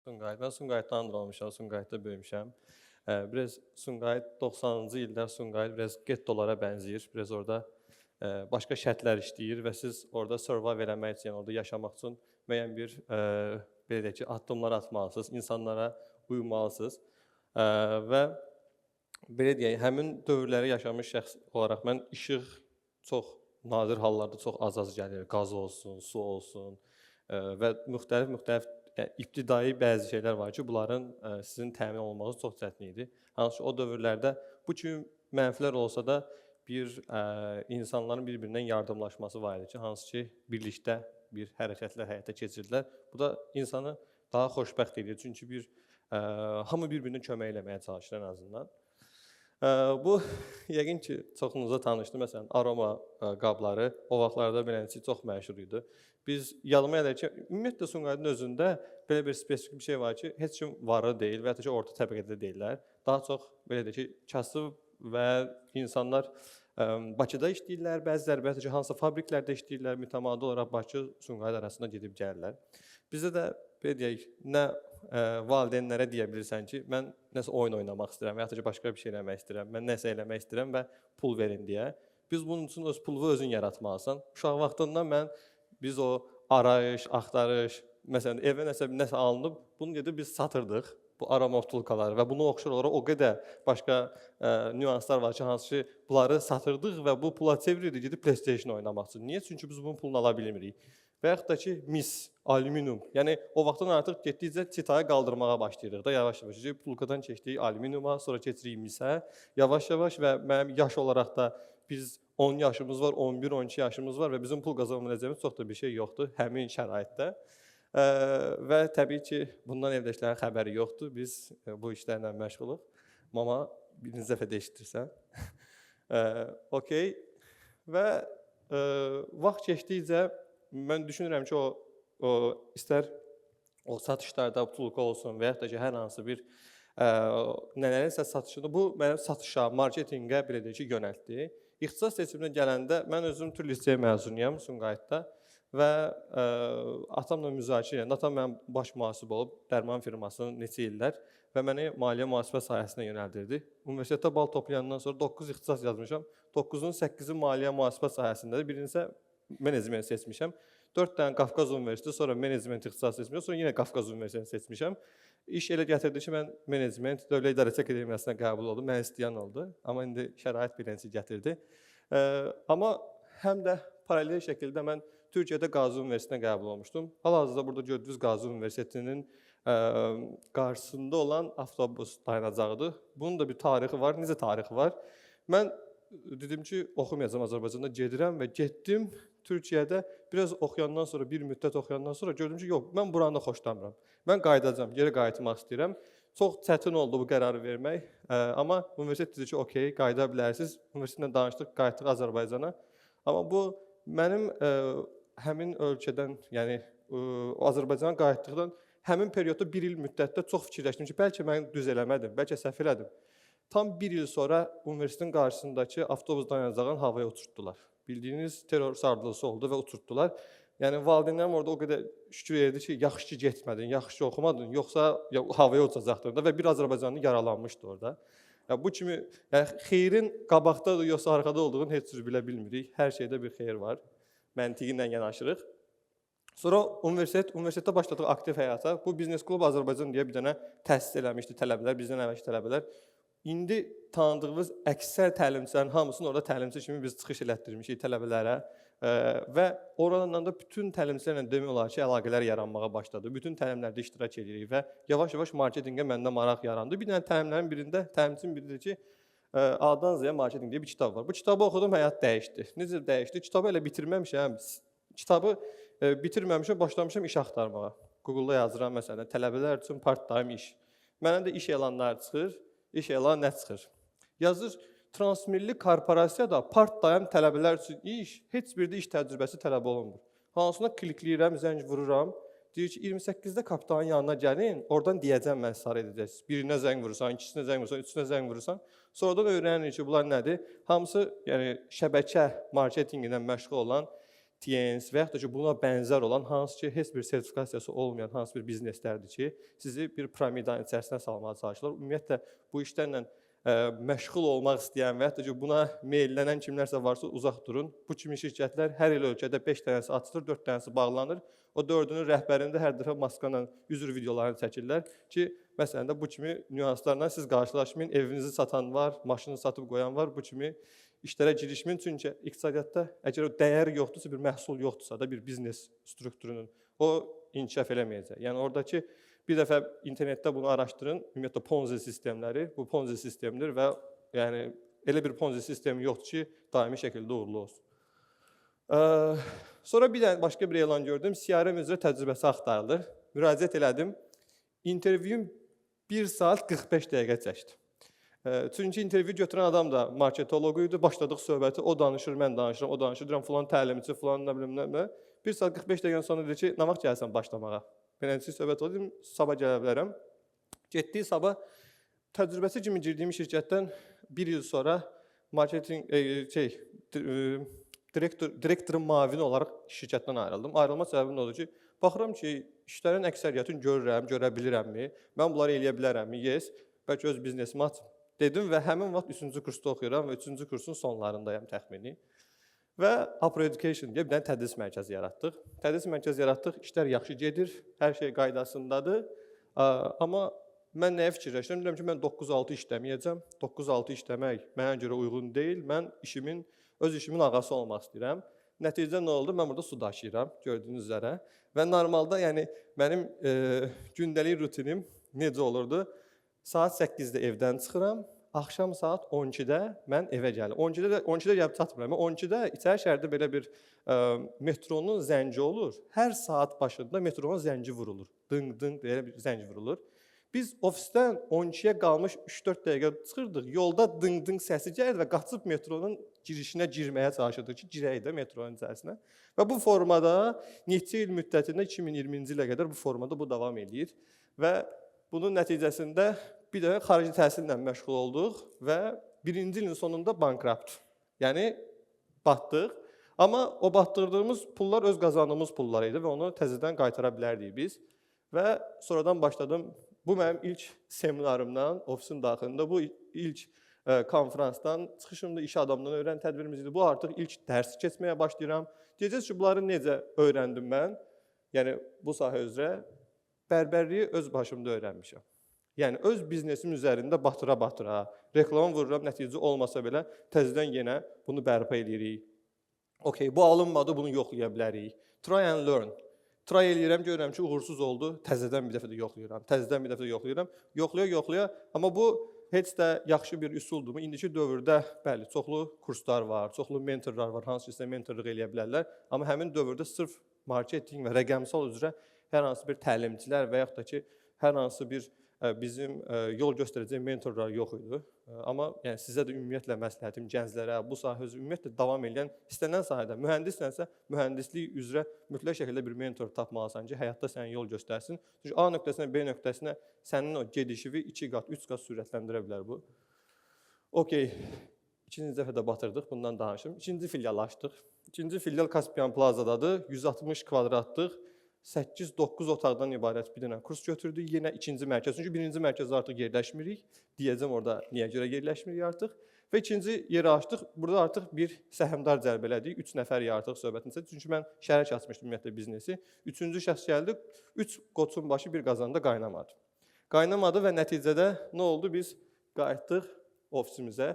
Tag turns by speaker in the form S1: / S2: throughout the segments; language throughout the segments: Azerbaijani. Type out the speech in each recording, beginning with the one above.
S1: Sumqayıt. Mən Sumqayıtdan anılmışam, Sumqayıtda böyümüşəm. Biraz Sumqayıt 90-cı illər Sumqayıt biraz gettolara bənzəyir. Biraz orada başqa şərtlər işləyir və siz orada survive eləmək üçün, orada yaşamaq üçün müəyyən bir belə deyək ki, addımlar atmalısınız, insanlara uymalısınız. Və belə deyək, həmin dövrləri yaşamış şəxs olaraq mən işıq çox nadir hallarda çox az-az gəlir. Qaz olsun, su olsun və müxtəlif ibtidai bəzi şeylər var ki, bunların sizin təmin olunması çox çətin idi. Hansı ki, o dövrlərdə bu kimi mənfilər olsa da bir insanların bir-birindən yardımlaşması var idi ki, hansı ki, birlikdə bir hərəkətlər həyata keçirdilər. Bu da insanı daha xoşbəxt edir. Çünki hamı bir-birinə kömək eləməyə çalışır ən azından. Bu yəqin ki, çoxunuza tanışdır. Məsələn, aroma qabları o vaxtlarda beləncə çox məşhur idi. Biz yadıma gəlir ki, ümumiyyətlə Sumqayıtın özündə belə bir spesifik bir şey var ki, heç kim varlı deyil və ya da ki, orta təbəqədə deyillər. Daha çox belə deyək ki, kasıb və insanlar Bakıda işləyirlər, bəziləri və ya da ki, hansısa fabriklərdə işləyirlər, mütəmadi olaraq Bakı, Sumqayıt arasında gedib gəlirlər. Bizdə də belə deyək, nə valideynlərə deyə bilirsən ki, mən nəsə oyun oynamaq istəyirəm və ya da ki, başqa bir şey eləmək istəyirəm, mən nəsə eləmək istəyirəm və pul verin deyə. Biz bunun üçün öz pulunu özün yaratmalısan. Uşaq vaxtından biz o arayış, axtarış, məsələn, evə nəsə alınıb, bunu gedib biz satırdıq, bu aroma butulkaları və bunu oxşar olaraq o qədər başqa nüanslar var ki, hansı ki, bunları satırdıq və bu pula çevirirdik, gedib PlayStation oynamaq üçün. Niyə? Çünki biz bunun pulunu ala bilmirik. Və yaxud da ki, mis, alüminium. Yəni, o vaxtdan artıq getdikcə çitayı qaldırmağa başlayırıq da yavaş-yavaş. Pulkadan keçdik alüminiuma, sonra keçirik misə. Yavaş-yavaş və mənim yaş olaraq da biz 10 yaşımız var, 11-12 yaşımız var və bizim pul qazanılacağımız çox da bir şey yoxdur həmin şəraitdə. Və təbii ki, bundan evdəkilərin xəbəri yoxdur. Biz bu işlərlə məşğuluq. Mama, birinci dəfə də eşidirsən. Okey. Və vaxt keçdikcə mən düşünürəm ki, istər o satışlarda butulka olsun və yaxud da ki, hər hansı bir nələrinsə satışında, bu mənim satışa, marketinqə belə deyək ki, yönəltdi. İxtisas seçiminə gələndə mən özüm tür liseyə məzunuyam Sumqayıtda və atamla müzakirə edəndə, atam mənim baş mühasib olub dərman firmasının neçə illər və məni maliyyə mühasibə sahəsinə yönəldirdi. Universitetdə bal toplayandan sonra 9 ixtisas yazmışam, 9-un 8-i maliyyə mühasibə sahəsindədir, birincisi menecment seçmişəm. 4 dənə Qafqaz Universiteti, sonra menecment ixtisası seçmişəm, sonra yenə Qafqaz Universitetini seçmişəm. İş elə gətirdi ki, mən menecment Dövlət İdarəçi Akademiyasına qəbul oldum, mən istəyən oldu. Amma indi şərait beləncə gətirdi. Amma həm də paralel şəkildə mən Türkiyədə Qazi Universitetinə qəbul olmuşdum. Hal-hazırda burada gördüyünüz Qazi Universitetinin qarşısında olan avtobus dayanacağıdır. Bunun da bir tarixi var. Necə tarixi var? Mən dedim ki, oxumayacağam Azərbaycanda, gedirəm və getdim Türkiyədə. Biraz oxuyandan sonra, bir müddət oxuyandan sonra gördüm ki, yox, mən buranı da xoşlamıram. Mən qayıdacağam, geri qayıtmaq istəyirəm. Çox çətin oldu bu qərarı vermək. Amma universitet dedi ki, okey, qayıda bilərsiniz. Universitetlə danışdıq, qayıtdıq Azərbaycana. Amma bu mənim həmin ölkədən, yəni Azərbaycana qayıtdıqdan həmin periodda bir il müddətdə çox fikirləşdim ki, bəlkə mən düz eləmədim, bəlkə səhv elədim. Tam bir il sonra universitetin qarşısındakı avtobus dayanacağını havaya uçurtdular. Bildiyiniz terror sardılısı oldu və uçurtdular. Yəni, valideynlərim orada o qədər şükür edirdi ki, yaxşı ki, getmədin, yaxşı ki, oxumadın, yoxsa havaya uçacaqdın da və bir Azərbaycanlı yaralanmışdı orada. Bu kimi xeyrin qabaqdadır, yoxsa arxada olduğunu heç cür bilə bilmirik. Hər şeydə bir xeyir var. Məntiqi ilə yanaşırıq. Sonra universitetdə başladıq aktiv həyata. Bu Biznes Klub Azərbaycan deyə bir dənə təsis eləmişdi tələbələr, bizdən əvvəlki tələbələr. İndi tanıdığımız əksər təlimçilərin hamısını orada təlimçi kimi biz çıxış elətdirmişik tələbələrə və oradan da bütün təlimçilərlə demək olar ki, əlaqələr yaranmağa başladı. Bütün təlimlərdə iştirak edirik və yavaş-yavaş marketinqə məndə maraq yarandı. Bir dənə təlimlərin birində, təlimçinin biri deyir ki, A-dan Z-yə marketinq deyə bir kitab var. Bu kitabı oxudum, həyat dəyişdi. Necə dəyişdi? Kitabı elə bitirməmişəm. Kitabı bitirməmişəm, başlamışam iş axtarmağa. Google-da yazıram məsələn, tələbələr üçün part-time iş. Mənə də iş elanları çıxır. İş elan nə çıxır? Yazır, transmilli korporasiyada part-time tələbələr üçün iş, heç bir də iş təcrübəsi tələb olunmur. Hansına klikləyirəm, zəng vururam, deyir ki, 28-də kapitanın yanına gəlin, oradan deyəcəm mən sarı edəcəksiniz. Birinə zəng vurursan, ikisinə zəng vurursan, üçünə zəng vurursan. Sonradan öyrənirik ki, bunlar nədir? Hamısı yəni, şəbəkə marketinqlə məşğul olan TNS və yaxud da ki, buna bənzər olan hansı ki, heç bir sertifikasiyası olmayan hansı bir bizneslərdir ki, sizi bir piramidanın içərisinə salmağa çalışırlar. Ümumiyyətlə, bu işlərlə məşğul olmaq istəyən və yaxud da ki, buna meyllənən kimlərsə varsa uzaq durun. Bu kimi şirkətlər hər il ölkədə 5 dənəsi açılır, 4 dənəsi bağlanır. O 4-ünün rəhbərində hər dəfə maskayla üzr videolarını çəkirlər ki, məsələn də bu kimi nüanslarla siz qarşılaşmayın. Evinizi satan var, maşını satıb qoyan var. Bu kimi işlərə girişməyin. Çünki iqtisadiyyatda əgər o dəyər yoxdursa, bir məhsul yoxdursa da bir biznes strukturunun o inkişaf eləməyəcək. Yəni oradakı bir dəfə internetdə bunu araşdırın. Ümumiyyətlə Ponzi sistemləri, bu Ponzi sistemidir və yəni elə bir Ponzi sistemi yoxdur ki, daimi şəkildə uğurlu olsun. Sonra bir dənə başqa bir elan gördüm. CRM üzrə təcrübəsi axtarılır. Müraciət elədim. İntervyum 1 saat 45 dəqiqə çəkdi. Çünki intervyu götürən adam da marketoloq idi. Başladıq söhbəti, o danışır, mən danışıram, o danışır. Deyirəm, filan təlimçi, filan nə bilim nə. 1 saat 45 dəqiqədən sonra dedi ki, nə vaxt gəlsən başlamağa? Beləncə söhbət oldu, dedim, sabah gələ bilərəm. Getdik sabah. Təcrübəsi kimi girdiyim şirkətdən 1 il sonra marketing direktorun mavini olaraq şirkətdən ayrıldım. Ayrılma səbəbim odur ki, baxıram ki, işlərin əksəriyyətini görürəm, görə bilirəmmi? Mən bunları eləyə bilərəmmi? Yes, bəlkə öz biznesimi açım dedim və həmin vaxt 3-cü kursda oxuyuram və 3-cü kursun sonlarındayam təxmini. Və Upper Education deyə bir dənə tədris mərkəzi yaratdıq. Tədris mərkəzi yaratdıq, işlər yaxşı gedir, hər şey qaydasındadır. Amma mən nəyə fikirləşirəm? Deyirəm ki, mən 9-6 işləməyəcəm. 9-6 işləmək mənə görə uyğun deyil. Mən öz işimin ağası olmaq istəyirəm. Nəticədə nə oldu? Mən burada su daşıyıram, gördüyünüz üzrə. Və normalda yəni mənim gündəlik rutinim necə olurdu? Saat 8-də evdən çıxıram, axşam saat 12-də mən evə gəlim. 12-də gəlib çatmıram. 12-də İçəri şəhərdə belə bir metronun zəngi olur. Hər saat başında metronun zəngi vurulur. Dınq-dınq deyə bir zəng vurulur. Biz ofisdən 12-yə qalmış 3-4 dəqiqə çıxırdıq. Yolda dınq-dınq səsi gəlirdi və qaçıb metronun girişinə girməyə çalışırdıq ki, girək də metronun içərisinə. Və bu formada neçə il müddətində 2020-ci ilə qədər bu formada bu davam edir. Və bunun nəticəsində bir də xarici təhsillə məşğul olduq və birinci ilin sonunda bankrupt. Yəni, batdıq. Amma o batdırdığımız pullar öz qazandığımız pullar idi və onu təzədən qaytara bilərdik biz. Və sonradan başladım. Bu mənim ilk seminarımdan, ofisin daxilində, bu ilk konferansdan, çıxışımda iş adamından öyrən tədbirimiz idi. Bu artıq ilk dərsi keçməyə başlayıram. Deyəcəz ki, bunları necə öyrəndim mən? Yəni, bu sahə üzrə bərbərliyi öz başımda öyrənmişəm. Yəni, öz biznesim üzərində batıra-batıra, reklam vururam, nəticə olmasa belə təzədən yenə bunu bərpa edirik. Okay, bu alınmadı, bunu yoxlaya bilərik. Try and learn. Try eləyirəm, görürəm ki, uğursuz oldu, təzədən bir dəfə də yoxlayıram, təzədən bir dəfə də yoxlayıram. Yoxlaya, amma bu heç də yaxşı bir üsuldurmu? İndiki dövrdə, bəli, çoxlu kurslar var, çoxlu mentorlar var, hansı ki, sizə mentorluq eləyə bilərlər. Amma həmin dövrdə sırf marketinq və rəqəmsal üzrə hər hansı bir təlimçilər və yaxud da ki, hər hansı bir bizim yol göstərəcək mentorlar yox idi. Amma yəni, sizə də ümumiyyətlə məsləhətim gənclərə, bu sahə üzrə ümumiyyətlə davam edən, istənilən sahədə mühəndislənsə, mühəndislik üzrə mütləq şəkildə bir mentor tapmalısan ki, həyatda sənə yol göstərsin. Çünki A nöqtəsinə, B nöqtəsinə sənin o gedişivi 2 qat, 3 qat sürətləndirə bilər bu. Okey, ikinci dəfə də batırdıq, bundan danışım. İkinci filial açdıq. İkinci filial Kaspian Plazadadır, 160 kvadratlıq. 8-9 otaqdan ibarət bir dənə kurs götürdük. Yenə ikinci mərkəz. Çünki birinci mərkəzdə artıq yerləşmirik. Deyəcəm orada niyə görə yerləşmirik artıq. Və ikinci yeri açdıq. Burada artıq bir səhmdar cəlb elədik. 3 nəfər artıq söhbətinizə. Çünki mən şərik açmışdım ümumiyyətlə biznesi. Üçüncü şəxs gəldi. 3 qoçun başı bir qazanda qaynamadı. Qaynamadı və nəticədə nə oldu? Biz qayıtdıq ofisimizə.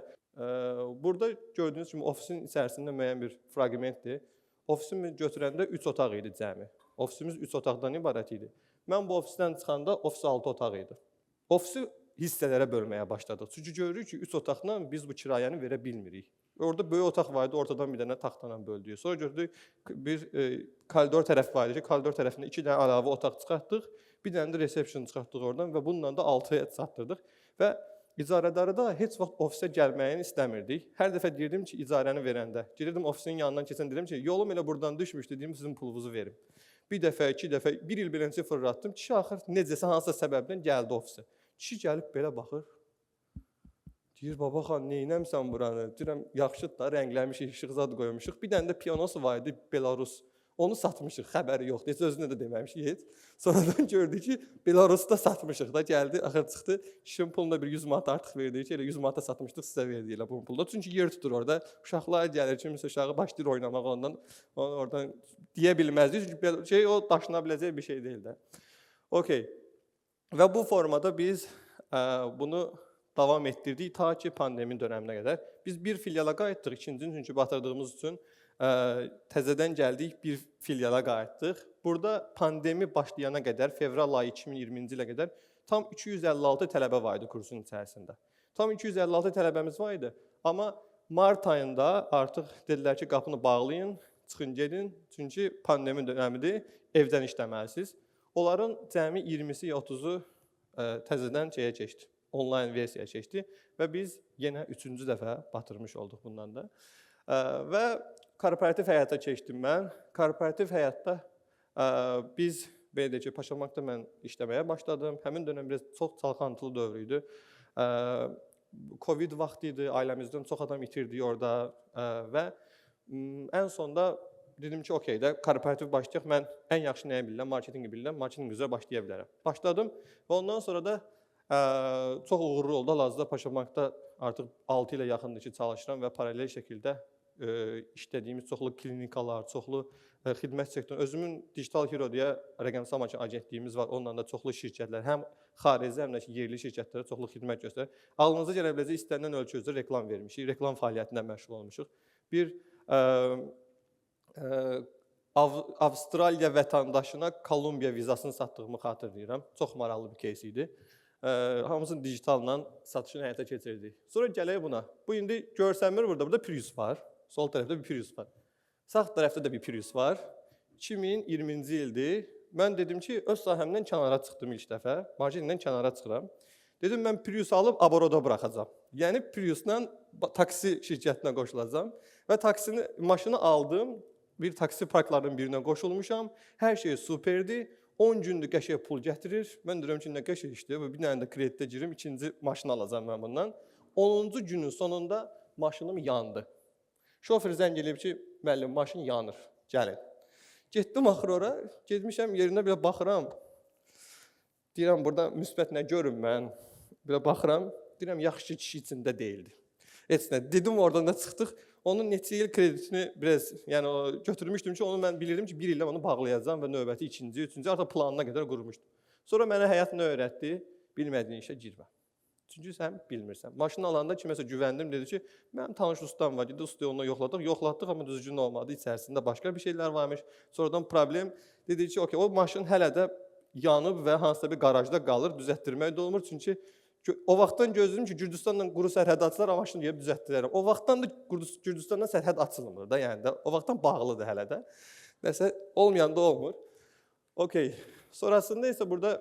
S1: Burada gördüyünüz kimi ofisin içərisində müəyyən bir fraqmentdir. Ofisimi götürəndə 3 otaq idi cəmi. Ofisimiz 3 otaqdan ibarət idi. Mən bu ofisdən çıxanda ofis 6 otaq idi. Ofisi hissələrə bölməyə başladıq. Çünki görürük ki, 3 otaqla biz bu kirayəni verə bilmirik. Orada böyük otaq var idi, ortadan bir dənə taxtla böldük. Sonra gördük bir koridor tərəf var idi ki, koridor tərəfində 2 dənə əlavə otaq çıxartdıq, bir dənə də resepsiyon çıxartdıq oradan və bununla da 6-ya çatdırdıq. Və icarədarı da heç vaxt ofisə gəlməyini istəmirdik. Hər dəfə deyirdim ki, icarəni verəndə, gedirdim ofisin yanından keçən, dedim ki, yolum elə buradan düşmüşdü, deyim sizin pulunuzu verim. Bir dəfə, 2 dəfə, 1 il beləncə fırlatdım. Kişi axır necəsə hansısa səbəbdən gəldi ofisə. Kişi gəlib belə baxır. Deyir, baba xan, neynəmsən buranı? Deyirəm, yaxşıdır da, rəngləmişik, işıq zad qoymuşuq. Bir dənə də pianosu var idi, Belarus. Onu satmışıq, xəbəri yoxdur. Heç özünə də deməmişik heç. Sonradan gördük ki, Belarusda satmışıq da, gəldi, axır çıxdı. Kişinin puluna bir 100 manat artıq verdik ki, elə 100 manata satmışdıq, sizə verdik elə bu pulda. Çünki yer tutur orada. Uşaqlar gəlir, kimsə uşağı başlayır oynamaq ondan. Onu oradan deyə bilməzdik. Çünki o daşına biləcək bir şey deyil də. Okey. Və bu formada biz bunu davam etdirdik ta ki pandemi dönəminə qədər. Biz bir filiala qayıtdıq, ikincini çünki batırdığımız üçün təzədən gəldik, bir filiala qayıtdıq. Burada pandemi başlayana qədər, fevral ayı 2020-ci ilə qədər tam 256 tələbə var idi kursun içərisində. Tam 256 tələbəmiz var idi. Amma mart ayında artıq dedilər ki, qapını bağlayın, çıxın gedin. Çünki pandemi dönəmidir, evdən işləməlisiniz. Onların cəmi 20-si ya 30-u təzədən şeyə keçdi. Onlayn versiya keçdi və biz yenə 3-cü dəfə batırmış olduq bundan da. Və korporativ həyata keçdim mən. Korporativ həyatda biz, belə deyək ki, Paşamakda mən işləməyə başladım. Həmin dönəm biraz çox çalxantılı dövr idi. Covid vaxtı idi, ailəmizdən çox adam itirdik orada və ən sonda dedim ki, okey də, korporativ başlayaq. Mən ən yaxşı nəyə bilirəm? Marketingi bilirəm, marketing üzrə başlaya bilərəm. Başladım və ondan sonra da çox uğurlu oldu. Hal-hazırda Paşamakda artıq 6 ilə yaxındır ki, çalışıram və paralel şəkildə işlədiyimiz çoxlu klinikalar, çoxlu xidmət sektoru. Özümün Digital Hero deyə rəqəmsal agentliyimiz var. Onunla da çoxlu şirkətlər, həm xarici, həm də yerli şirkətlərə çoxlu xidmət göstərir. Ağlınıza gələ biləcək istənilən ölçü üzrə reklam vermişik, reklam fəaliyyətində məşğul olmuşuq. Bir Avstraliya vətəndaşına Kolumbiya vizasını satdığımı xatırlayıram. Çox maraqlı bir case idi. Hamısını digitalla satışını həyata keçirdik. Sonra gələk buna. Bu indi görsənmir burada Prius var. Sol tərəfdə bir Prius var. Sağ tərəfdə də bir Prius var. 2020-ci ildir. Mən dedim ki, öz sahəmdən kənara çıxdım ilk dəfə. Marketingdən kənara çıxıram. Dedim, mən Prius alıb aboroda buraxacam. Yəni Priusla taksi şirkətinə qoşulacam. Və maşını aldım. Bir taksi parklarının birinə qoşulmuşam. Hər şey superdir. 10 gündür qəşəng pul gətirir. Mən deyirəm ki, nə qəşəng işdir. Bir dənə də kreditə girim, ikinci maşını alacam mən bundan. 10-cu günün sonunda maşınım yandı. Şofer zəng eləyib ki, müəllim, maşın yanır, gəlin. Getdim axır ora, getmişəm yerinə belə baxıram. Deyirəm, burada müsbət nə görüm mən. Belə baxıram, deyirəm, yaxşı kişi içində deyildi. Heç nə, dedim oradan da çıxdıq. Onun neçə il kreditini biraz götürmüşdüm ki, onu mən bilirdim ki, bir illə onu bağlayacağam və növbəti ikinci, üçüncü artıq planına qədər qurmuşdum. Sonra mənə həyat nə öyrətdi? Bilmədiyin işə girmə. Çünki sən bilmirsən. Maşını alanda kiməsə güvəndim, dedi ki, mənim tanış ustam var, dedi, ustayı onunla yoxladıq. Yoxlatdıq, amma düzgün olmadı, içərisində başqa bir şeylər varmış. Sonradan problem, dedi ki, okey, o maşın hələ də yanıb və hansısa bir qarajda qalır, düzəltdirmək də olmur. Çünki o vaxtdan gözlədim ki, Gürcüstanla quru sərhəd açılar, amma maşını deyib düzəltdirərəm. O vaxtdan da Gürcüstanla sərhəd açılmır da, yəni də. O vaxtdan bağlıdır hələ də. Nəsə, olmayanda olmur. Okey, sonrasında isə burada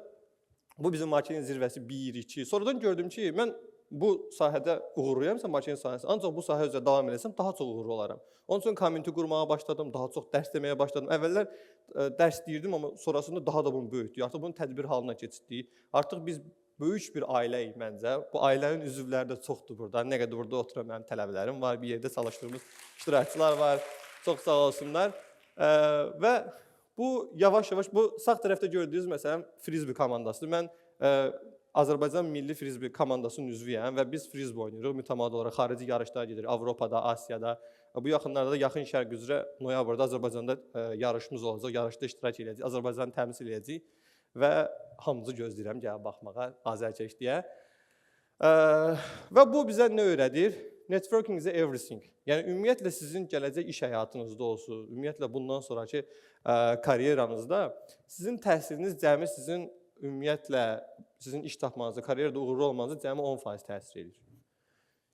S1: bu bizim marketing zirvəsi 1-2. Sonradan gördüm ki, mən bu sahədə uğurluyamsa, marketing sahəsi, ancaq bu sahə üzrə davam edəsəm, daha çox uğurlu olaram. Onun üçün community qurmağa başladım, daha çox dərs deməyə başladım. Əvvəllər dərs deyirdim, amma sonrasında daha da bunu böyütdük. Artıq bunu tədbir halına keçirdik. Artıq biz böyük bir ailəyik məncə. Bu ailənin üzvləri də çoxdur burada. Nə qədər burada oturan mənim tələbələrim var, bir yerdə çalışdığımız iştirakçılar var. Çox sağ olsunlar. Və bu yavaş-yavaş, bu sağ tərəfdə gördüyünüz məsələn frisbee komandasıdır. Mən Azərbaycan Milli Frisbee komandasının üzvüyəm və biz frisbee oynayırıq. Mütəmadi olaraq xarici yarışlara gedirik. Avropada, Asiyada. Bu yaxınlarda da Yaxın Şərq üzrə noyabrda Azərbaycanda yarışımız olacaq. Yarışda iştirak edəcəyik. Azərbaycanı təmsil edəcəyik. Və hamınızı gözləyirəm, gəlib baxmağa, azərkeşliyə. Və bu bizə nə öyrədir? Networking is everything. Yəni, ümumiyyətlə sizin gələcək iş həyatınızda olsun, ümumiyyətlə bundan sonraki karyeranızda sizin təhsiliniz cəmi sizin ümumiyyətlə sizin iş tapmanızı, karyerada uğurlu olmanızı cəmi 10% təsir edir.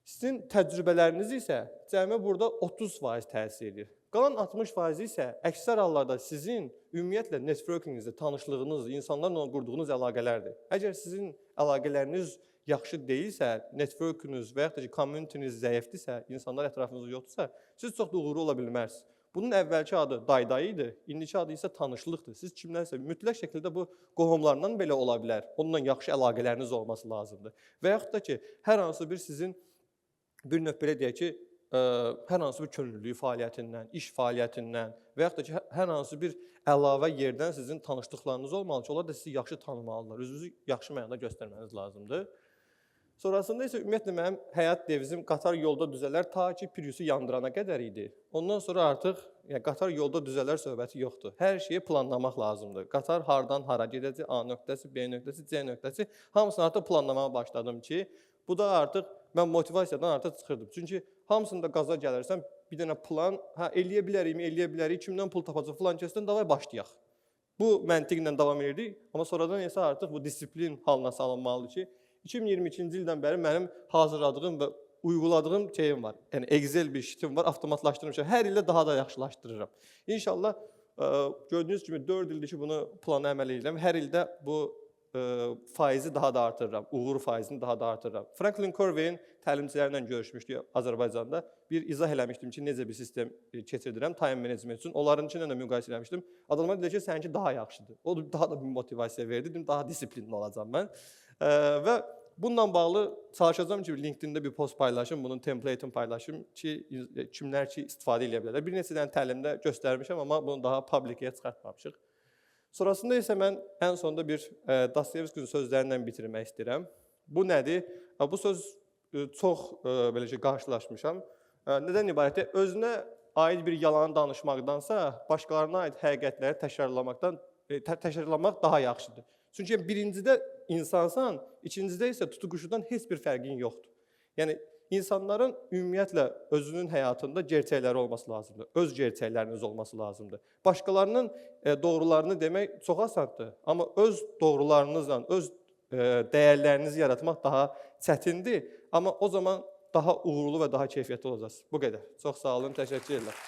S1: Sizin təcrübələriniz isə cəmi burada 30% təsir edir. Qalan 60% isə əksər hallarda sizin ümumiyyətlə networkinginizdə, tanışlığınız, insanlarla qurduğunuz əlaqələrdir. Əgər sizin əlaqələriniz yaxşı deyilsə, networkiniz və yaxud da ki, communityniz zəifdirsə, insanlar ətrafınızda yoxdursa, siz çox da uğurlu ola bilmərsiniz. Bunun əvvəlki adı dayday idi, indiki adı isə tanışlıqdır. Siz kimlərsə mütləq şəkildə bu qohumlardan belə ola bilər. Onunla yaxşı əlaqələriniz olması lazımdır. Və yaxud da ki, hər hansı bir sizin bir növ belə deyək ki, hər hansı bir könüllülük fəaliyyətindən, iş fəaliyyətindən və yaxud da ki, hər hansı bir əlavə yerdən sizin tanışdıqlarınız olmalı ki, onlar da sizi yaxşı tanımalıdırlar, özünüzü yaxşı mənada göstərməniz lazımdır. Sonrasında isə ümumiyyətlə mənim həyat devizim qatar yolda düzələr ta ki Priusu yandırana qədər idi. Ondan sonra artıq qatar yolda düzələr söhbəti yoxdur. Hər şeyi planlamaq lazımdır. Qatar hardan hara gedəcək, A nöqtəsi, B nöqtəsi, C nöqtəsi hamısını artıq planlamağa başladım ki, bu da artıq mən motivasiyadan artıq çıxırdım. Çünki hamısında qaza gəlirsən, bir dənə plan, eləyə bilərik, kimdən pul tapacaq filan kəsdən davay başlayaq. Bu məntiqlə davam edirdik, amma sonradan isə artıq bu disiplin halına salınmalıdır ki, 2022-ci ildən bəri mənim hazırladığım və uyguladığım şeyim var. Yəni Excel bir şitim var, avtomatlaşdırmışam. Hər ildə daha da yaxşılaşdırıram. İnşallah gördüyünüz kimi 4 ildir ki, bunu plana əməl edirəm. Hər ildə bu faizi daha da artırıram, uğur faizini daha da artırıram. Franklin Covey'in təlimçilərlə görüşmüşdük Azərbaycanda. Bir izah eləmişdim ki, necə bir sistem keçirdirəm time management üçün. Onlarınkilə də müqayisə eləmişdim. Adamlar dedi ki, səninki daha yaxşıdır. O da daha da bir motivasiya verdi. Dedim, daha disiplinli olacağam mən. Və bununla bağlı çalışacağım ki, LinkedIn-də bir post paylaşım, bunun template'ini paylaşım ki, kimlər ki istifadə edə bilərlər. Bir neçə dənə təlimdə göstərmişəm, amma bunu daha publikaya çıxartmamışıq. Sonrasında isə mən ən sonunda bir Dostoyevskinin sözlərindən bitirmək istəyirəm. Bu nədir? Bu söz çox belə ki, qarşılaşmışam. Nədən ibarətdir? Özünə aid bir yalanı danışmaqdansa, başqalarına aid həqiqətləri təkrarlamaq daha yaxşıdır. Çünki birincidə insansan, ikincidə isə tutuquşudan heç bir fərqin yoxdur. Yəni, insanların ümumiyyətlə özünün həyatında gerçəkləri olması lazımdır. Öz gerçəkləriniz olması lazımdır. Başqalarının doğrularını demək çox asandır. Amma öz doğrularınızla, öz dəyərlərinizi yaratmaq daha çətindir. Amma o zaman daha uğurlu və daha keyfiyyətli olacaqsınız. Bu qədər. Çox sağ olun, təşəkkür edirəm.